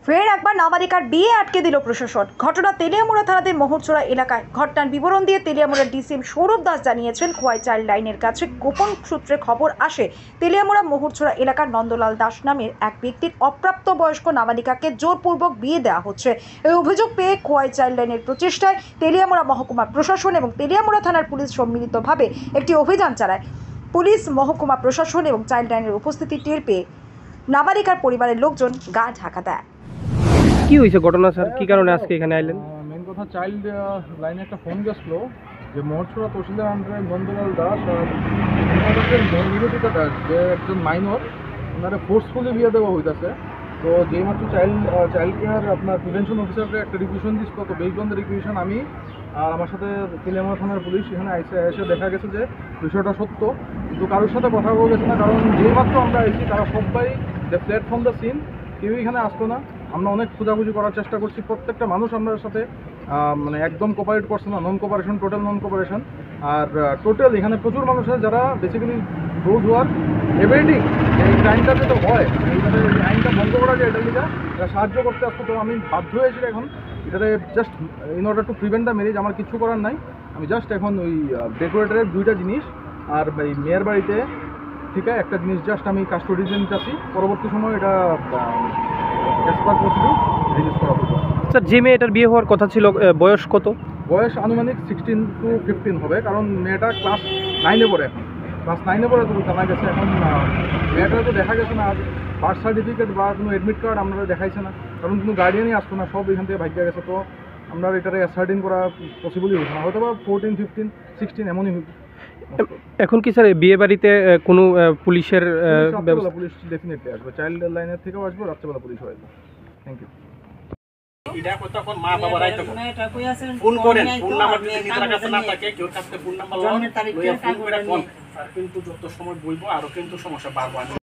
ফের একবার নাবালিকার বিয়ে আটকে দিল প্রশাসন। ঘটনা তেলিয়ামুড়া থানাধীন মোহরচোড়া এলাকায়। ঘটনার বিবরণ দিয়ে তেলিয়ামুড়ার ডিসিএম সৌরভ দাস জানিয়েছেন, খোয়াই চাইল্ড লাইনের কাছে গোপন সূত্রে খবর আসে তেলিয়ামুড়া মোহরচোড়া এলাকার নন্দলাল দাস নামের এক ব্যক্তির অপ্রাপ্তবয়স্ক নাবালিকাকে জোরপূর্বক বিয়ে দেওয়া হচ্ছে। এই অভিযোগ পেয়ে খোয়াই চাইল্ড লাইনের প্রচেষ্টায় তেলিয়ামুড়া মহকুমা প্রশাসন এবং তেলিয়ামুড়া থানার পুলিশ সম্মিলিতভাবে একটি অভিযান চালায়। পুলিশ, মহকুমা প্রশাসন এবং চাইল্ড লাইনের উপস্থিতি টের পেয়ে নাবালিকার পরিবারের লোকজন গা ঢাকা দেয়। কি হয়েছে ঘটনা স্যার, কি কারণে আজকে এখানে আইলেন? মেন কথা, চাইল্ড লাইনে একটা ফোন গেছিলো যে মোহরচোড়া তহসিলদার আন্ডারে নন্দলাল দাস আর নিবেদিতা দাস, যে একজন মাইনর, ওনারা ফোর্সফুলি বিয়ে দেওয়া হইতেছে। তো যেই মাত্র চাইল্ড কেয়ার আপনার প্রিভেনশন অফিসারকে একটা রিকুয়েশন দিচ্ছিল, তো বেসড অন দ্য রিকুয়েশন আমি আর আমার সাথে তেলিয়ামুড়া থানার পুলিশ এখানে এসে দেখা গেছে যে বিষয়টা সত্য, কিন্তু কারোর সাথে কথা বলা গেছে না। কারণ যেই মাত্র আমরা এসেছি তারা সবাই the flat from the scene, কেউ এখানে আসতো না। আমরা অনেক খোঁজাখুঁজি করার চেষ্টা করছি, প্রত্যেকটা মানুষ আমাদের সাথে মানে একদম কোপারেট করছে না, নন কোপারেশন, টোটাল নন কোপারেশন। আর টোটাল এখানে প্রচুর মানুষ আছে যারা বেসিক্যালি রোজ ওয়ার এভরিডিং এই ক্রাইমটা যেটা হয়, এইটাতে আইনটা বন্ধ করা যায়, এটা লিগা এরা সাহায্য করতে আসতো। তো আমি বাধ্য হয়েছি এখন এটাতে just in order to prevent the marriage, আমার কিছু করার নাই। আমি জাস্ট এখন ওই ডেকোরেটরের 2টা জিনিস আর এই মেয়ের বাড়িতে ঠিক আছে একটা জিনিস জাস্ট আমি কাস্টোডিতে নিতেছি। পরবর্তী সময় এটা এক্সপার্ট প্রসিডিউর রিলিজ করা হবে। স্যার, যে মেয়েটার বিয়ে হওয়ার কথা ছিল বয়স কত? বয়স আনুমানিক 16 to 15 হবে, কারণ মেয়েটা ক্লাস 9-এ পড়ে। এখন ক্লাস 9-এ পড়ে তো জানা গেছে। এখন মেয়েটা তো দেখা গেছে না, বার্থ সার্টিফিকেট বা কোনো অ্যাডমিট কার্ড আমরা দেখাইছে না, কারণ কোনো গার্ডিয়ানই আসতো না, সব এখান থেকে ভাগ্যা গেছে। তো আমরা এটারে অ্যাসার্টিন করা পসিবলই হচ্ছে না, হয়তো বা 14, 15, 16 এমনই হইবে। এখন কি স্যার বিয়ে বাড়িতে কোনো পুলিশের পুলিশ ডেফিনেটলি আসবে, চাইল্ড লাইনের থেকেও আসবে, রাত্রেবেলা পুলিশ আসবে। Thank you. এটা কত এখন মা বাবা রাইতো ফোন করেন, ফোন নাম্বার যদি নিজের কাছে না থাকে, কেউ কাছে ফোন নাম্বার লইয়া ফোন করে ফোন। আর কিন্তু যত সময় বলবো আরো কিন্তু সমস্যা বাড়বো।